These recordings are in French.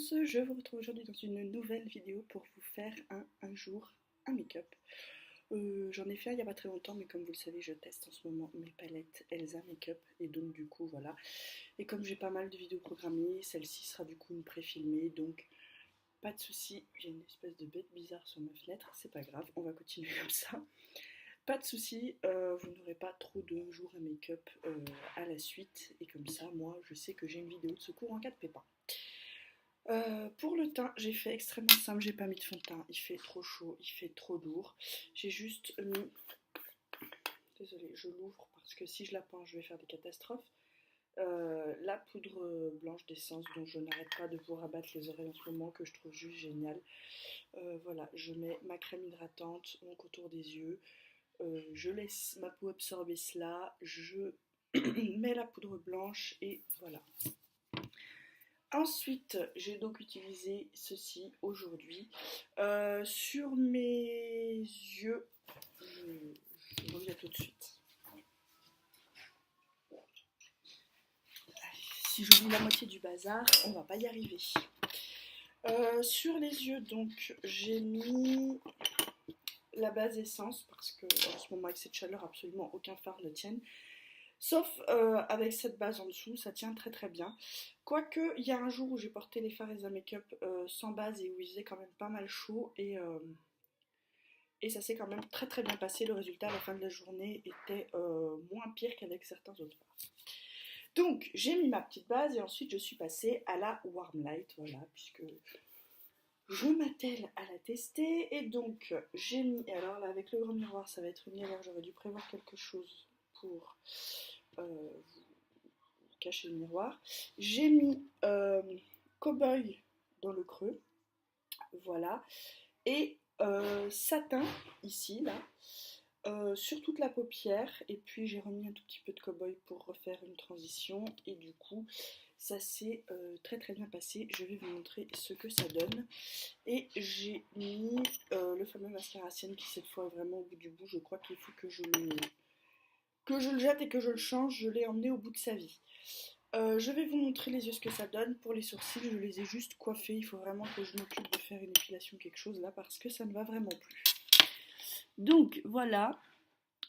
tous, je vous retrouve aujourd'hui dans une nouvelle vidéo pour vous faire un jour un make-up. J'en ai fait un il n'y a pas très longtemps, mais comme vous le savez, je teste en ce moment mes palettes Elsa Make-up, et donc du coup voilà. Et comme j'ai pas mal de vidéos programmées, celle-ci sera du coup une pré-filmée, donc pas de souci. J'ai une espèce de bête bizarre sur ma fenêtre, c'est pas grave, on va continuer comme ça. Pas de souci, vous n'aurez pas trop de jours à make-up à la suite, et comme ça, moi, je sais que j'ai une vidéo de secours en cas de pépin. Pour le teint, j'ai fait extrêmement simple, j'ai pas mis de fond de teint, il fait trop chaud, il fait trop lourd. J'ai juste mis, désolée, je l'ouvre parce que si je la peins, je vais faire des catastrophes. La poudre blanche d'essence dont je n'arrête pas de vous rabattre les oreilles en ce moment, que je trouve juste génial. Voilà, je mets ma crème hydratante, mon contour des yeux, je laisse ma peau absorber cela, je mets la poudre blanche et voilà. Ensuite, j'ai donc utilisé ceci aujourd'hui sur mes yeux. Je reviens tout de suite. Si j'oublie la moitié du bazar, on va pas y arriver. Sur les yeux, donc, j'ai mis la base essence parce que en ce moment, avec cette chaleur, absolument aucun fard ne tienne. Sauf avec cette base en dessous, ça tient très très bien. Quoique, il y a un jour où j'ai porté les fards Elsa Make-up sans base et où il faisait quand même pas mal chaud et ça s'est quand même très très bien passé. Le résultat à la fin de la journée était moins pire qu'avec certains autres fards. Donc, j'ai mis ma petite base et ensuite je suis passée à la Warm Light, voilà, puisque je m'attelle à la tester. Et donc, j'ai mis, et alors là avec le grand miroir, ça va être une galère, j'aurais dû prévoir quelque chose pour vous cacher le miroir. J'ai mis Cowboy dans le creux, voilà, et satin ici, là, sur toute la paupière, et puis j'ai remis un tout petit peu de Cowboy pour refaire une transition, et du coup ça s'est très très bien passé. Je vais vous montrer ce que ça donne. Et j'ai mis le fameux mascara Sienne qui cette fois est vraiment au bout du bout. Je crois qu'il faut que je le jette et que je le change. Je l'ai emmené au bout de sa vie. Je vais vous montrer les yeux ce que ça donne. Pour les sourcils, je les ai juste coiffés. Il faut vraiment que je m'occupe de faire une épilation quelque chose là parce que ça ne va vraiment plus. Donc voilà,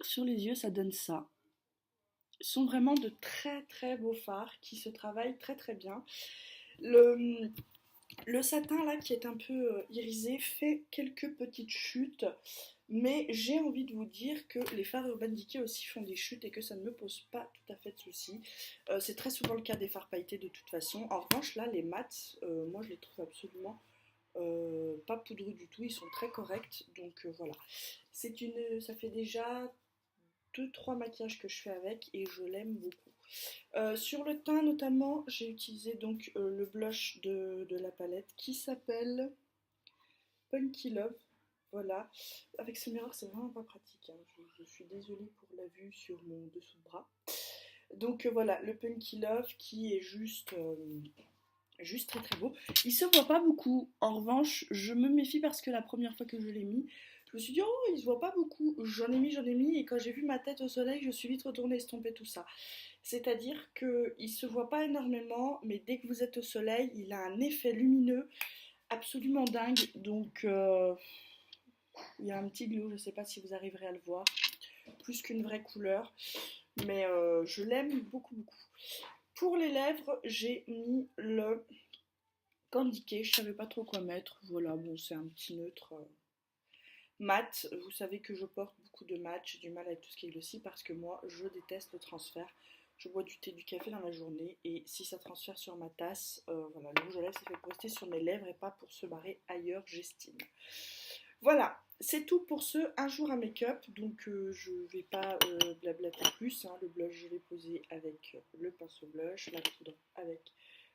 sur les yeux ça donne ça. Ce sont vraiment de très très beaux fards qui se travaillent très très bien. Le satin là qui est un peu irisé fait quelques petites chutes, mais j'ai envie de vous dire que les fards Urban Decay aussi font des chutes et que ça ne me pose pas tout à fait de soucis. C'est très souvent le cas des fards pailletés de toute façon. En revanche là les mats, moi je les trouve absolument pas poudreux du tout, ils sont très corrects, donc voilà. Ça fait déjà 2-3 maquillages que je fais avec et je l'aime beaucoup. Sur le teint notamment, j'ai utilisé donc le blush de la palette qui s'appelle Punky Love. Voilà, avec ce miroir c'est vraiment pas pratique, hein. Je suis désolée pour la vue sur mon dessous de bras. Donc voilà, le Punky Love qui est juste très très beau. Il se voit pas beaucoup. En revanche, je me méfie parce que la première fois que je l'ai mis, je me suis dit oh il se voit pas beaucoup. J'en ai mis et quand j'ai vu ma tête au soleil, je suis vite retournée estomper tout ça. C'est-à-dire qu'il se voit pas énormément, mais dès que vous êtes au soleil, il a un effet lumineux absolument dingue. Donc il y a un petit glow, je sais pas si vous arriverez à le voir, plus qu'une vraie couleur, mais je l'aime beaucoup beaucoup. Pour les lèvres, j'ai mis le Candy Cake, je savais pas trop quoi mettre. Voilà, bon, c'est un petit neutre mat. Vous savez que je porte beaucoup de mat, j'ai du mal avec tout ce qui est glossy parce que moi, je déteste le transfert. Je bois du thé, du café dans la journée et si ça transfère sur ma tasse, voilà, le rouge à lèvres, c'est fait pour rester sur mes lèvres et pas pour se barrer ailleurs, j'estime. Voilà, c'est tout pour ce un jour à make-up, donc je vais pas blablater plus, hein. Le blush, je l'ai posé avec le pinceau blush, la poudre avec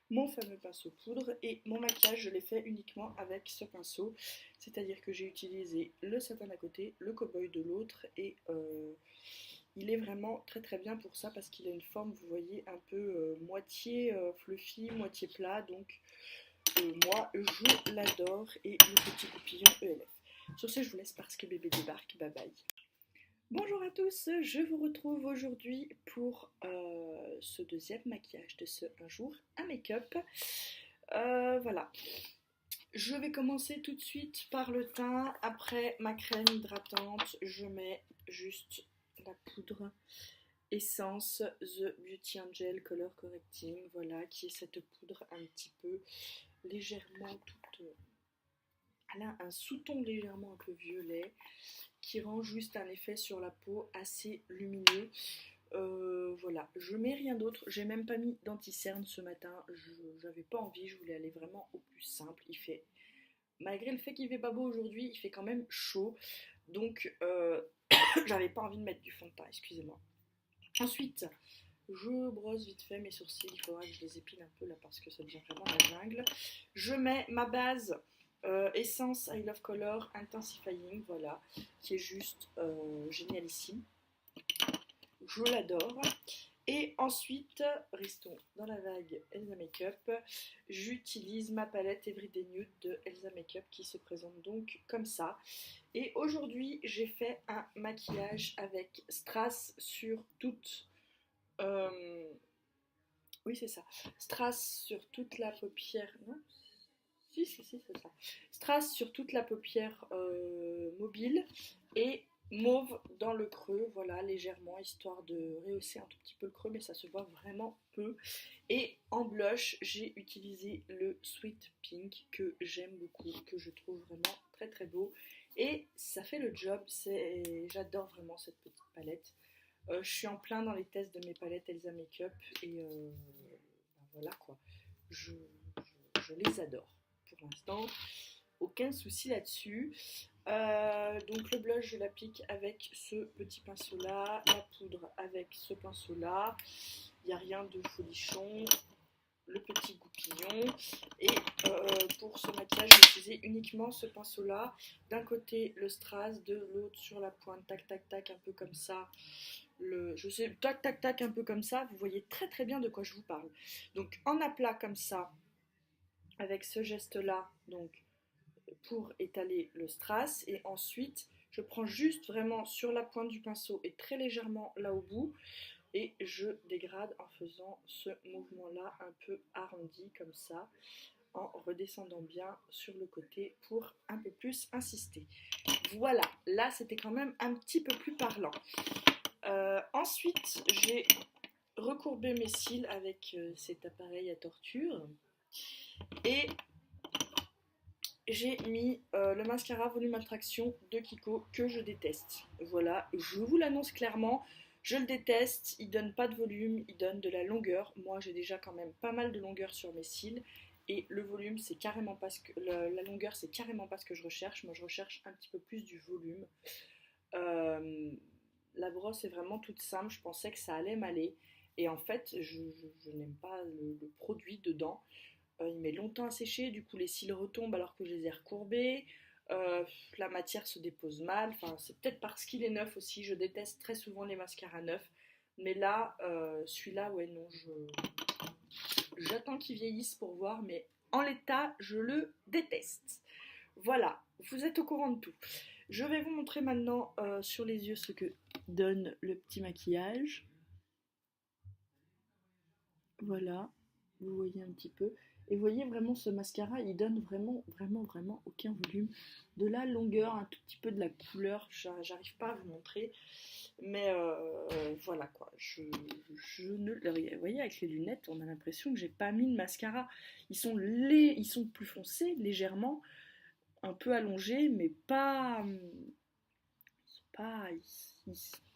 mon fameux pinceau poudre et mon maquillage je l'ai fait uniquement avec ce pinceau, c'est-à-dire que j'ai utilisé le satin d'un côté, le cowboy de l'autre et il est vraiment très très bien pour ça parce qu'il a une forme, vous voyez, un peu moitié fluffy, moitié plat, donc moi je l'adore et le petit goupillon ELF. Sur ce je vous laisse parce que bébé débarque, bye bye. Bonjour à tous, je vous retrouve aujourd'hui pour ce deuxième maquillage de ce un jour un make-up. Voilà. Je vais commencer tout de suite par le teint. Après ma crème hydratante, je mets juste la poudre Essence The Beauty Angel Color Correcting. Voilà, qui est cette poudre un petit peu légèrement toute... Elle a un sous-ton légèrement un peu violet qui rend juste un effet sur la peau assez lumineux. Voilà, je mets rien d'autre, j'ai même pas mis d'anti-cerne ce matin, j'avais pas envie, je voulais aller vraiment au plus simple. Il fait, malgré le fait qu'il fait pas beau aujourd'hui, il fait quand même chaud, donc j'avais pas envie de mettre du fond de teint, excusez-moi. Ensuite, je brosse vite fait mes sourcils, il faudra que je les épile un peu là parce que ça devient vraiment la jungle. Je mets ma base Essence I Love Color Intensifying, voilà, qui est juste génialissime. Je l'adore. Et ensuite, restons dans la vague Elsa Makeup, j'utilise ma palette Everyday Nude de Elsa Makeup qui se présente donc comme ça. Et aujourd'hui, j'ai fait un maquillage avec strass sur toute... oui, c'est ça. Strass sur toute la paupière... Non, si, c'est ça. Strass sur toute la paupière mobile et mauve dans le creux, voilà, légèrement, histoire de rehausser un tout petit peu le creux, mais ça se voit vraiment peu. Et en blush, j'ai utilisé le Sweet Pink que j'aime beaucoup, que je trouve vraiment très très beau. Et ça fait le job, j'adore vraiment cette petite palette. Je suis en plein dans les tests de mes palettes Elsa Makeup et ben voilà quoi, je les adore pour l'instant, aucun souci là-dessus. Donc le blush je l'applique avec ce petit pinceau là, la poudre avec ce pinceau là, il n'y a rien de folichon, le petit goupillon. Et pour ce maquillage j'ai utilisé uniquement ce pinceau là, d'un côté le strass, de l'autre sur la pointe, tac tac tac, un peu comme ça. Je sais, tac tac tac, un peu comme ça, vous voyez très très bien de quoi je vous parle. Donc en aplat comme ça, avec ce geste là, donc pour étaler le strass, et ensuite je prends juste vraiment sur la pointe du pinceau et très légèrement là au bout, et je dégrade en faisant ce mouvement là un peu arrondi comme ça, en redescendant bien sur le côté pour un peu plus insister. Voilà, là c'était quand même un petit peu plus parlant. Ensuite j'ai recourbé mes cils avec cet appareil à torture et j'ai mis le mascara Volume Attraction de Kiko que je déteste. Voilà, je vous l'annonce clairement, je le déteste, il donne pas de volume, il donne de la longueur. Moi j'ai déjà quand même pas mal de longueur sur mes cils et le volume c'est carrément pas ce que... la longueur c'est carrément pas ce que je recherche. Moi je recherche un petit peu plus du volume. La brosse est vraiment toute simple, je pensais que ça allait m'aller et en fait je n'aime pas le produit dedans. Il met longtemps à sécher, du coup les cils retombent alors que je les ai recourbés. La matière se dépose mal, enfin, c'est peut-être parce qu'il est neuf aussi, je déteste très souvent les mascaras neufs. Mais là, celui-là, ouais, non, j'attends qu'il vieillisse pour voir, mais en l'état, je le déteste. Voilà, vous êtes au courant de tout. Je vais vous montrer maintenant sur les yeux ce que donne le petit maquillage. Voilà, vous voyez un petit peu. Et vous voyez vraiment ce mascara, il donne vraiment, vraiment, vraiment aucun volume. De la longueur, un tout petit peu de la couleur, j'arrive pas à vous montrer. Mais voilà quoi, je ne... Vous voyez, avec les lunettes, on a l'impression que j'ai pas mis de mascara. Ils sont plus foncés, légèrement, un peu allongés, mais pas... pas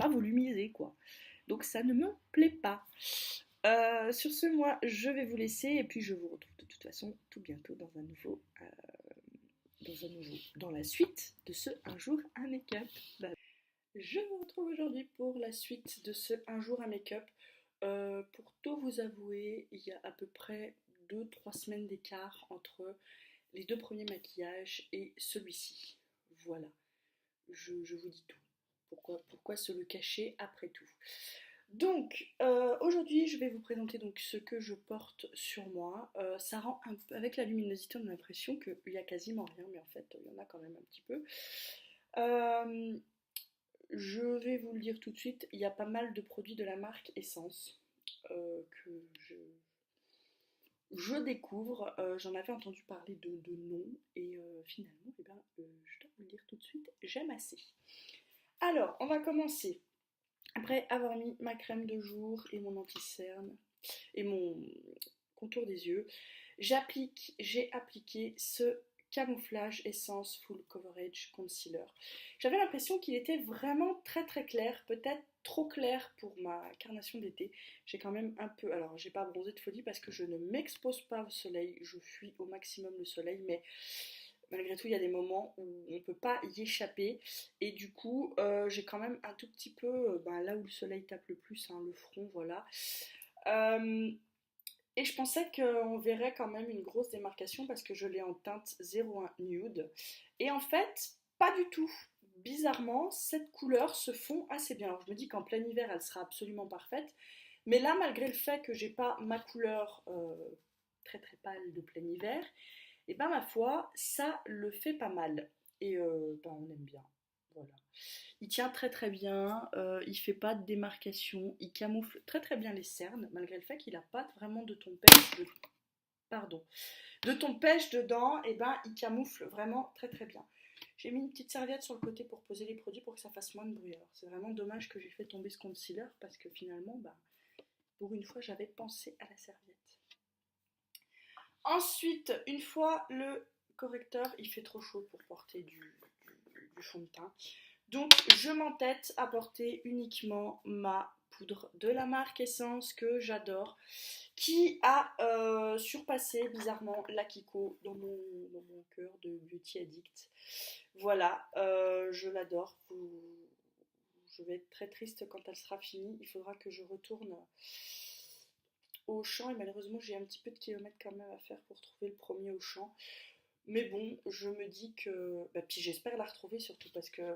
volumisés quoi. Donc ça ne me plaît pas. Sur ce, moi, je vais vous laisser et puis je vous retrouve de toute façon tout bientôt dans dans la suite de ce Un jour un make-up. Je vous retrouve aujourd'hui pour la suite de ce Un jour un make-up. Pour tout vous avouer, il y a à peu près 2-3 semaines d'écart entre les deux premiers maquillages et celui-ci. Voilà, je vous dis tout. Pourquoi se le cacher après tout? Donc aujourd'hui je vais vous présenter donc ce que je porte sur moi. Ça rend avec la luminosité on a l'impression qu'il n'y a quasiment rien, mais en fait il y en a quand même un petit peu. Je vais vous le dire tout de suite, il y a pas mal de produits de la marque Essence que je découvre, j'en avais entendu parler de nom, et finalement, eh ben, je dois vous le dire tout de suite, j'aime assez. Alors, on va commencer. Après avoir mis ma crème de jour et mon anti-cerne et mon contour des yeux, j'ai appliqué ce camouflage essence full coverage concealer. J'avais l'impression qu'il était vraiment très très clair, peut-être trop clair pour ma carnation d'été. J'ai quand même un peu, alors j'ai pas bronzé de folie parce que je ne m'expose pas au soleil, je fuis au maximum le soleil, mais malgré tout il y a des moments où on ne peut pas y échapper, et du coup j'ai quand même un tout petit peu, là où le soleil tape le plus, hein, le front, voilà. Euh, et je pensais qu'on verrait quand même une grosse démarcation parce que je l'ai en teinte 01 nude. Et en fait, pas du tout. Bizarrement, cette couleur se fond assez bien. Alors je me dis qu'en plein hiver, elle sera absolument parfaite. Mais là, malgré le fait que j'ai pas ma couleur très très pâle de plein hiver, et ben ma foi, ça le fait pas mal. Et on aime bien. Voilà. Il tient très très bien, il fait pas de démarcation, il camoufle très très bien les cernes, malgré le fait qu'il a pas vraiment de ton pêche, pardon, de ton pêche dedans, et ben il camoufle vraiment très très bien. J'ai mis une petite serviette sur le côté pour poser les produits pour que ça fasse moins de bruit. Alors, c'est vraiment dommage que j'ai fait tomber ce concealer parce que finalement, pour une fois, j'avais pensé à la serviette. Ensuite, une fois le correcteur, il fait trop chaud pour porter du fond de teint. Donc je m'entête à porter uniquement ma poudre de la marque Essence que j'adore, qui a surpassé bizarrement la Kiko dans mon cœur de beauty addict. Voilà, je l'adore. Je vais être très triste quand elle sera finie. Il faudra que je retourne au champ, et malheureusement j'ai un petit peu de kilomètres quand même à faire pour trouver le premier au champ. Mais bon, je me dis que... puis j'espère la retrouver surtout parce que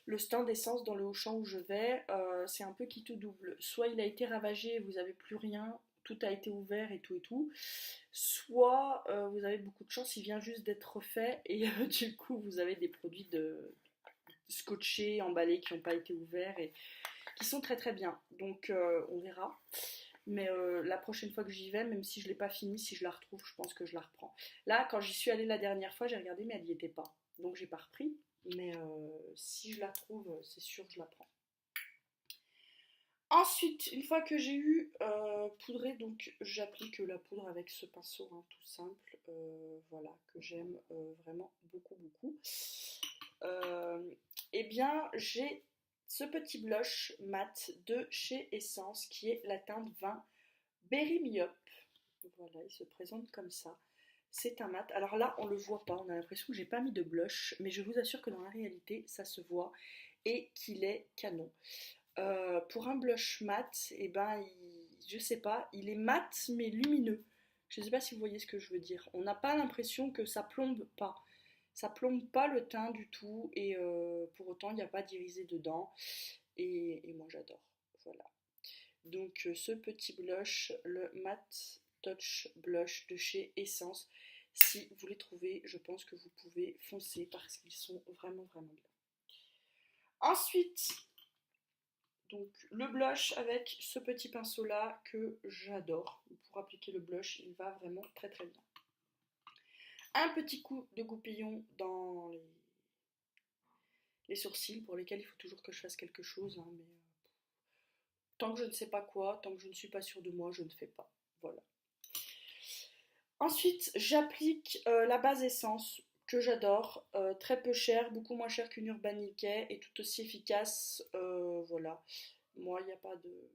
le stand d'essence dans le Auchan où je vais, c'est un peu qui tout double. Soit il a été ravagé, vous n'avez plus rien, tout a été ouvert et tout et tout. Soit vous avez beaucoup de chance, il vient juste d'être refait et du coup vous avez des produits scotchés, emballés, qui n'ont pas été ouverts et qui sont très très bien. Donc on verra. Mais la prochaine fois que j'y vais, même si je ne l'ai pas fini, si je la retrouve, je pense que je la reprends. Là, quand j'y suis allée la dernière fois, j'ai regardé, mais elle n'y était pas. Donc j'ai pas repris. Mais si je la trouve, c'est sûr que je la prends. Ensuite, une fois que j'ai eu poudré, donc j'applique la poudre avec ce pinceau, hein, tout simple, voilà, que j'aime vraiment beaucoup beaucoup. Eh bien, j'ai ce petit blush mat de chez Essence qui est la teinte 20 Berry Me Up. Voilà, il se présente comme ça. C'est un mat. Alors là, on le voit pas, on a l'impression que j'ai pas mis de blush, mais je vous assure que dans la réalité, ça se voit et qu'il est canon. Pour un blush mat, je sais pas, il est mat mais lumineux. Je sais pas si vous voyez ce que je veux dire. On n'a pas l'impression que ça plombe pas. Ça plombe pas le teint du tout, et pour autant il n'y a pas d'irisé dedans. Et moi j'adore. Voilà. Donc ce petit blush, le Matte Touch Blush de chez Essence. Si vous les trouvez, je pense que vous pouvez foncer parce qu'ils sont vraiment vraiment bien. Ensuite, donc le blush avec ce petit pinceau là que j'adore. Pour appliquer le blush, il va vraiment très très bien. Un petit coup de goupillon dans les sourcils, pour lesquels il faut toujours que je fasse quelque chose, hein, mais tant que je ne sais pas quoi, tant que je ne suis pas sûre de moi, je ne fais pas. Voilà. Ensuite, j'applique la base essence que j'adore, très peu chère, beaucoup moins chère qu'une Urban Decay et tout aussi efficace. Voilà. Moi, il n'y a pas de.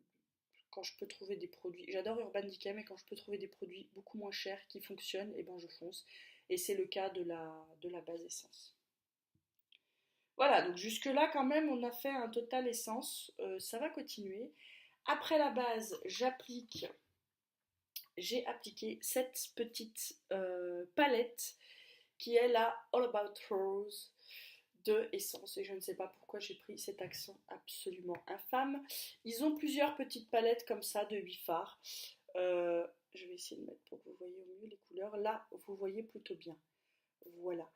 Quand je peux trouver des produits. J'adore Urban Decay, mais quand je peux trouver des produits beaucoup moins chers qui fonctionnent, et ben je fonce. Et c'est le cas de la base essence. Voilà, donc jusque-là, quand même, on a fait un total essence. Ça va continuer. Après la base, j'ai appliqué cette petite palette qui est la All About Rose de Essence, et je ne sais pas pourquoi j'ai pris cet accent absolument infâme. Ils ont plusieurs petites palettes comme ça de 8 fards. Je vais essayer de mettre pour que vous voyez au mieux les couleurs. Là, vous voyez plutôt bien. Voilà.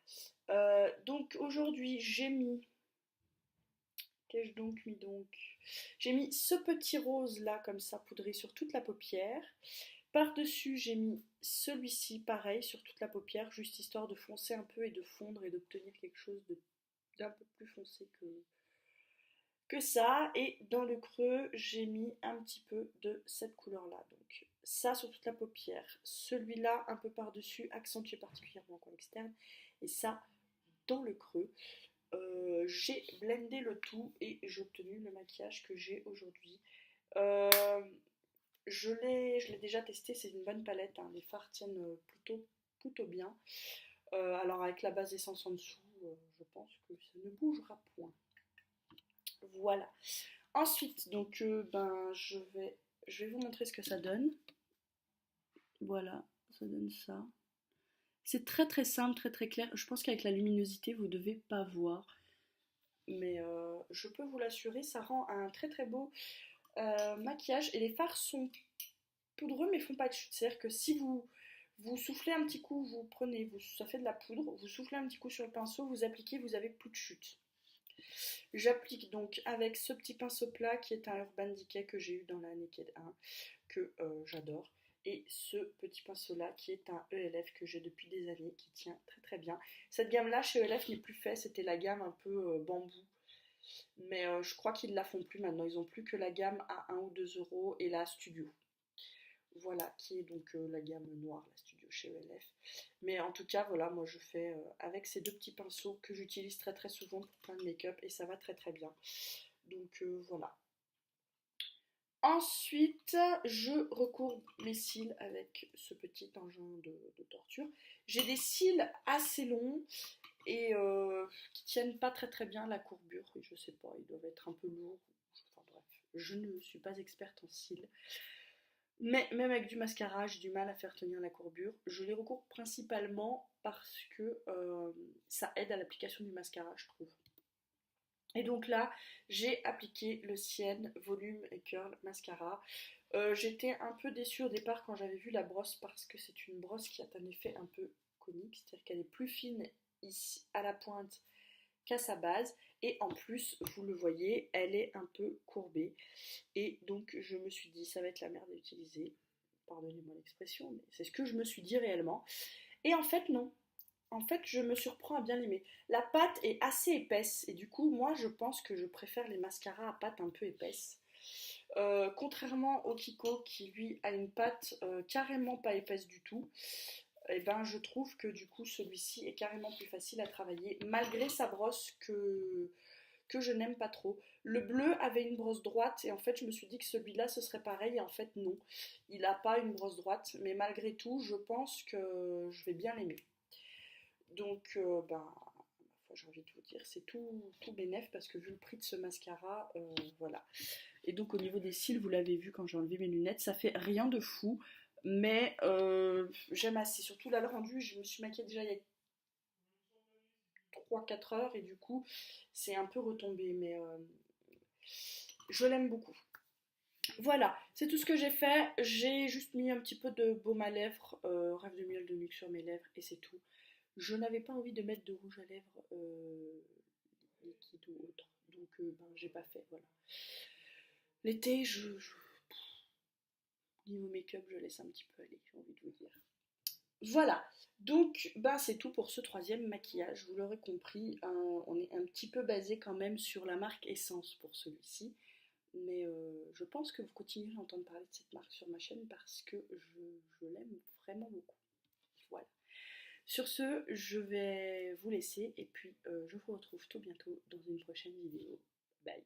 Donc aujourd'hui, j'ai mis... Qu'ai-je donc mis donc? J'ai mis ce petit rose là comme ça poudré sur toute la paupière. Par-dessus, j'ai mis celui-ci, pareil, sur toute la paupière, juste histoire de foncer un peu et de fondre et d'obtenir quelque chose d'un peu plus foncé que ça. Et dans le creux, j'ai mis un petit peu de cette couleur-là. Donc ça sur toute la paupière, celui-là un peu par-dessus, accentué particulièrement en coin externe, et ça dans le creux. J'ai blendé le tout et j'ai obtenu le maquillage que j'ai aujourd'hui. Euh, je l'ai déjà testé, c'est une bonne palette, hein. Les fards tiennent plutôt bien. Alors avec la base essence en dessous, je pense que ça ne bougera point. Voilà. Ensuite, donc je vais vous montrer ce que ça donne. Voilà, ça donne ça. C'est très très simple, très très clair. Je pense qu'avec la luminosité, vous ne devez pas voir. Mais je peux vous l'assurer, ça rend un très très beau maquillage. Et les fards sont poudreux mais font pas de chute. C'est-à-dire que si vous soufflez un petit coup, vous prenez, ça fait de la poudre, vous soufflez un petit coup sur le pinceau, vous appliquez, vous avez plus de chute. J'applique donc avec ce petit pinceau plat qui est un Urban Decay que j'ai eu dans la Naked 1, que j'adore. Et ce petit pinceau là qui est un ELF que j'ai depuis des années, qui tient très très bien. Cette gamme là chez ELF n'est plus faite, c'était la gamme un peu bambou. Mais je crois qu'ils ne la font plus maintenant, ils n'ont plus que la gamme à 1 ou 2 euros et la Studio. Voilà, qui est donc la gamme noire, la Studio chez ELF. Mais en tout cas, voilà, moi je fais avec ces deux petits pinceaux que j'utilise très très souvent pour plein de make-up et ça va très très bien. Donc voilà. Ensuite, je recourbe mes cils avec ce petit engin de torture. J'ai des cils assez longs et qui tiennent pas très très bien la courbure. Je sais pas, ils doivent être un peu lourds. Enfin bref, je ne suis pas experte en cils. Mais même avec du mascara, j'ai du mal à faire tenir la courbure. Je les recours principalement parce que ça aide à l'application du mascara, je trouve. Et donc là, j'ai appliqué le Sienne Volume et Curl Mascara. J'étais un peu déçue au départ quand j'avais vu la brosse parce que c'est une brosse qui a un effet un peu conique, c'est-à-dire qu'elle est plus fine ici à la pointe qu'à sa base. Et en plus, vous le voyez, elle est un peu courbée. Et donc je me suis dit, ça va être la merde à utiliser. Pardonnez-moi l'expression, mais c'est ce que je me suis dit réellement. Et en fait, non. En fait, je me surprends à bien l'aimer. La pâte est assez épaisse et du coup, moi, je pense que je préfère les mascaras à pâte un peu épaisse. Contrairement au Kiko qui lui a une pâte carrément pas épaisse du tout, et ben je trouve que du coup celui-ci est carrément plus facile à travailler malgré sa brosse que je n'aime pas trop. Le bleu avait une brosse droite et en fait je me suis dit que celui-là ce serait pareil et en fait non. Il n'a pas une brosse droite mais malgré tout je pense que je vais bien l'aimer. Donc j'ai envie de vous dire c'est tout bénef parce que vu le prix de ce mascara, voilà. Et donc au niveau des cils, vous l'avez vu quand j'ai enlevé mes lunettes, ça fait rien de fou. Mais j'aime assez. Surtout là, le rendu, je me suis maquillée déjà il y a 3-4 heures et du coup, c'est un peu retombé. Mais je l'aime beaucoup. Voilà, c'est tout ce que j'ai fait. J'ai juste mis un petit peu de baume à lèvres, rêve de miel de nuque sur mes lèvres et c'est tout. Je n'avais pas envie de mettre de rouge à lèvres liquide ou autre. Donc, j'ai pas fait. Voilà. L'été, niveau make-up, je laisse un petit peu aller, j'ai envie de vous dire. Voilà, donc c'est tout pour ce troisième maquillage, vous l'aurez compris, on est un petit peu basé quand même sur la marque Essence pour celui-ci, mais je pense que vous continuerez à entendre parler de cette marque sur ma chaîne parce que je l'aime vraiment beaucoup. Voilà. Sur ce, je vais vous laisser et puis je vous retrouve tout bientôt dans une prochaine vidéo. Bye.